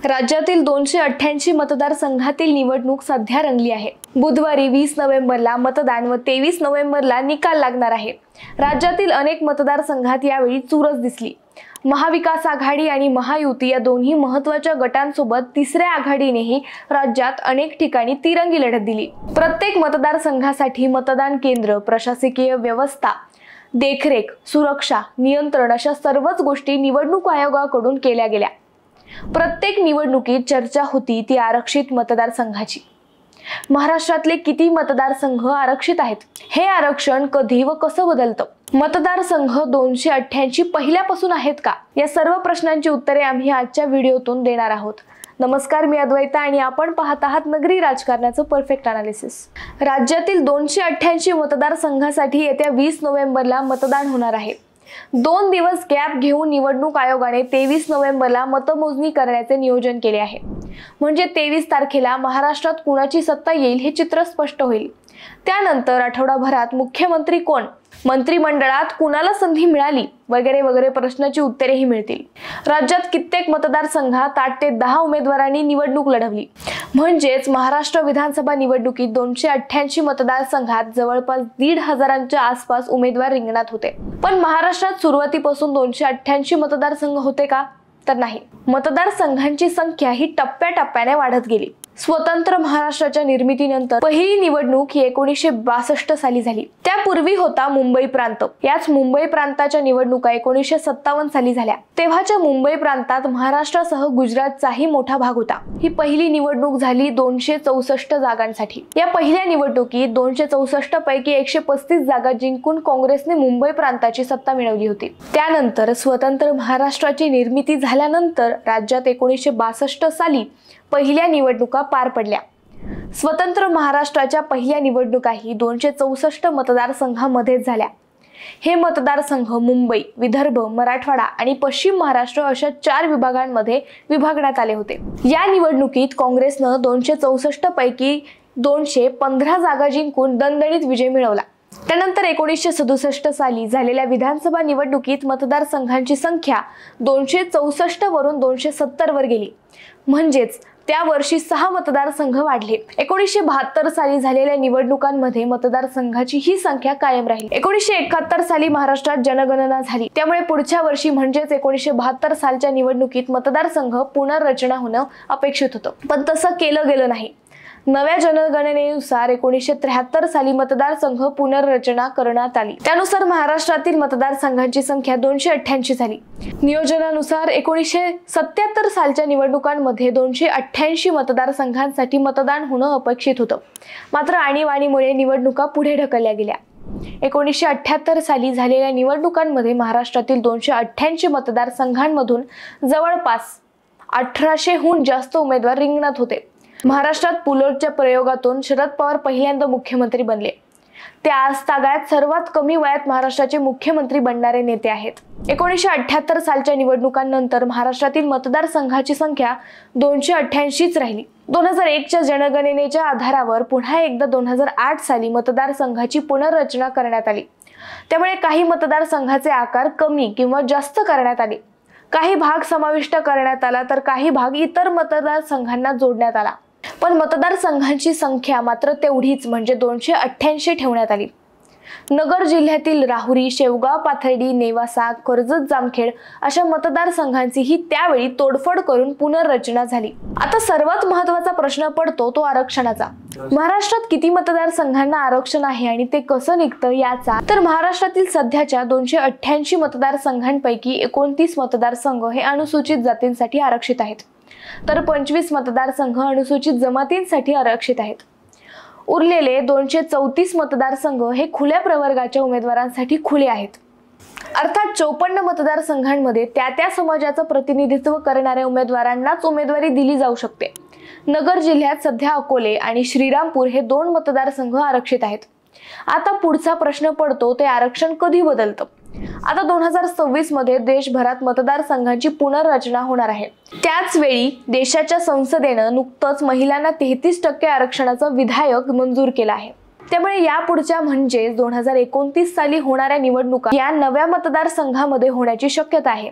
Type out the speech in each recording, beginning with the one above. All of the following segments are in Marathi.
राज्यातील 288 मतदारसंघातील निवडणूक सध्या रंगली आहे। बुधवारी 20 नोव्हेंबरला मतदान व 23 नोव्हेंबरला निकाल लागणार आहे। राज्यातील अनेक मतदारसंघात यावेळी चुरस दिसली। महाविकास आघाडी आणि महायुती या दोन्ही महत्त्वाच्या गटांसोबत तिसऱ्या आघाडीनेही राज्यात अनेक ठिकाणी तिरंगी लढत दिली। प्रत्येक मतदारसंघासाठी मतदान केंद्र, प्रशासकीय व्यवस्था, देखरेख, सुरक्षा, नियंत्रण अशा सर्वच गोष्टी निवडणूक आयोगाकडून केल्या गेल्या। प्रत्येक निवडणुकीत चर्चा होती ती आरक्षित मतदारसंघाची। महाराष्ट्रातले किती मतदारसंघ आरक्षित आहेत, हे आरक्षण कधी व कसं बदलतं, मतदारसंघ 288 पहिल्यापासून आहेत का, या सर्व प्रश्नांची उत्तरे आम्ही आजच्या व्हिडिओतून देणार आहोत। नमस्कार, मी अद्वैता आणि आपण पाहत आहात नगरी राजकारणाचं परफेक्ट अनालिसिस। राज्यातील 288 मतदारसंघासाठी येत्या 20 नोव्हेंबरला मतदान होणार आहे। 2 दिवस गॅप घेऊन निवडणूक आयोगाने 23 नोव्हेंबरला मतमोजणी करण्याचे नियोजन केले आहे। म्हणजे 23 तारखेला महाराष्ट्रात कुणाची सत्ता येईल हे चित्र स्पष्ट होईल। त्यानंतर आठवडाभरात मुख्यमंत्री कोण, मंत्रिमंडळात कुणाला संधी मिळाली वगैरे वगैरे प्रश्नांची उत्तरेही मिळतील। राज्यात कित्येक मतदारसंघात 8 ते 10 उमेदवारांनी निवडणूक लढवली। म्हणजेच महाराष्ट्र विधानसभा निवडणुकीत 288 मतदारसंघात जवळपास 1,500च्या आसपास उमेदवार रिंगणात होते। पण महाराष्ट्रात सुरुवातीपासून 288 मतदारसंघ होते का? तर नाही। मतदारसंघांची संख्या ही टप्प्याटप्प्याने वाढत गेली। स्वतंत्र महाराष्ट्राच्या निर्मितीनंतर पहिली निवडणूक ही 1962 साली झाली। त्यापूर्वी होता मुंबई प्रांत। याच मुंबई प्रांताच्या निवडणुका 1957 साली झाल्या। तेव्हाच्या मुंबई प्रांतात महाराष्ट्रासह गुजरातचाही मोठा भाग होता। ही पहिली निवडणूक झाली 264 जागांसाठी। या पहिल्या निवडणुकीत 264 पैकी 135 जागा जिंकून काँग्रेसने मुंबई प्रांताची सत्ता मिळवली होती। त्यानंतर स्वतंत्र महाराष्ट्राची निर्मिती झाल्यानंतर राज्यात 1962 साली पहिल्या निवडणुका पार पडल्या। स्वतंत्र महाराष्ट्राच्या पहिल्या निवडणुकाही 264 मतदारसंघामध्ये झाल्या। हे मतदारसंघ मुंबई, विदर्भ, मराठवाडा आणि पश्चिम महाराष्ट्र अशा 4 विभागांमध्ये विभागण्यात आले होते। या निवडणुकीत काँग्रेसनं 264 पैकी 215 जागा जिंकून दणदणीत विजय मिळवला। त्यानंतर 1967 साली झालेल्या विधानसभा निवडणुकीत मतदारसंघांची संख्या 264 वरून 270 वर गेली। म्हणजेच त्या वर्षी 6 मतदारसंघ वाढले। 1972 साली झालेल्या निवडणुकांमध्ये मतदारसंघाची ही संख्या कायम राहिली। 1971 साली महाराष्ट्रात जनगणना झाली। त्यामुळे पुढच्या वर्षी म्हणजेच 1972 सालच्या निवडणुकीत मतदारसंघ पुनर्रचना होणं अपेक्षित होतं, पण तसं केलं गेलं नाही। नव्या जनगणनेनुसार 1973 साली मतदारसंघ पुनर्रचना करण्यात आली। त्यानुसार महाराष्ट्रातील मतदारसंघांची संख्या 288 झाली। नियोजनानुसार 1977 सालच्या निवडणुकांमध्ये 288 मतदारसंघांसाठी मतदान होणं अपेक्षित होतं, मात्र आणीबाणीमुळे निवडणुका पुढे ढकलल्या गेल्या। 1978 साली झालेल्या निवडणुकांमध्ये महाराष्ट्रातील 288 मतदारसंघांमधून जवळपास 1800हून जास्त उमेदवार रिंगणात होते। महाराष्ट्रात पुलोटच्या प्रयोगातून शरद पवार पहिल्यांदा मुख्यमंत्री बनले। ते आजतागायत सर्वात कमी वयात महाराष्ट्राचे मुख्यमंत्री बनणारे नेते आहेत। 1978 सालच्या निवडणुकांनंतर महाराष्ट्रातील मतदारसंघाची संख्या 288च राहिली। 2001च्या जनगणनेच्या आधारावर पुन्हा एकदा 2008 साली मतदारसंघाची पुनर्रचना करण्यात आली। त्यामुळे काही मतदारसंघाचे आकार कमी किंवा जास्त करण्यात आले। काही भाग समाविष्ट करण्यात आला तर काही भाग इतर मतदारसंघांना जोडण्यात आला। पण मतदारसंघांची संख्या मात्र तेवढीच म्हणजे 288 ठेवण्यात आली। नगर जिल्ह्यातील राहुरी, शेवगाव, पाथर्डी, नेवासा, कर्जत, जामखेड अशा मतदारसंघांची ही त्यावेळी तोडफोड करून पुनर्रचना झाली। आता सर्वात महत्त्वाचा प्रश्न पडतो तो आरक्षणाचा। महाराष्ट्रात किती मतदारसंघांना आरक्षण आहे आणि ते कसं निघतं याचा। तर महाराष्ट्रातील सध्याच्या 288 मतदारसंघांपैकी 29 मतदारसंघ हे अनुसूचित जातींसाठी आरक्षित आहेत, तर 25 मतदारसंघ अनुसूचित जमातींसाठी आरक्षित आहेत। उरलेले 234 मतदारसंघ हे खुल्या प्रवर्गाच्या उमेदवारांसाठी खुले आहेत। अर्थात 54 मतदारसंघांमध्ये त्या समाजाचं प्रतिनिधित्व करणाऱ्या उमेदवारांनाच उमेदवारी दिली जाऊ शकते। नगर जिल्ह्यात सध्या अकोले आणि श्रीरामपूर हे 2 मतदारसंघ आरक्षित आहेत। आता पुढचा प्रश्न पडतो ते आरक्षण कधी बदलतं। आता 2026 मध्ये देशभरात मतदारसंघांची पुनर्रचना होणार आहे। त्याच वेळी देशाच्या संसदेनं नुकतंच महिलांना 33% आरक्षणाचं विधेयक मंजूर केलं आहे। त्यामुळे यापुढच्या म्हणजे 2029 साली होणाऱ्या निवडणुका या नव्या मतदारसंघामध्ये होण्याची शक्यता आहे।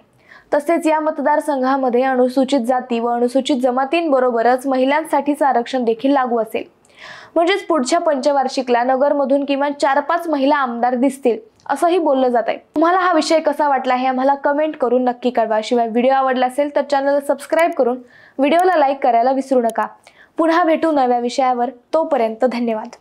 तसेच या मतदारसंघामध्ये अनुसूचित जाती व अनुसूचित जमातींबरोबरच महिलांसाठीचं आरक्षण देखील लागू असेल। म्हणजेच पुढच्या पंचवार्षिकला नगरमधून किमान 4-5 महिला आमदार दिसतील असंही बोललं जात आहे। तुम्हाला हा विषय कसा वाटला हे आम्हाला कमेंट करून नक्की कळवा। शिवाय व्हिडिओ आवडला असेल तर चॅनलला सबस्क्राईब करून व्हिडिओला लाईक करायला विसरू नका। पुन्हा भेटू नव्या विषयावर, तोपर्यंत धन्यवाद।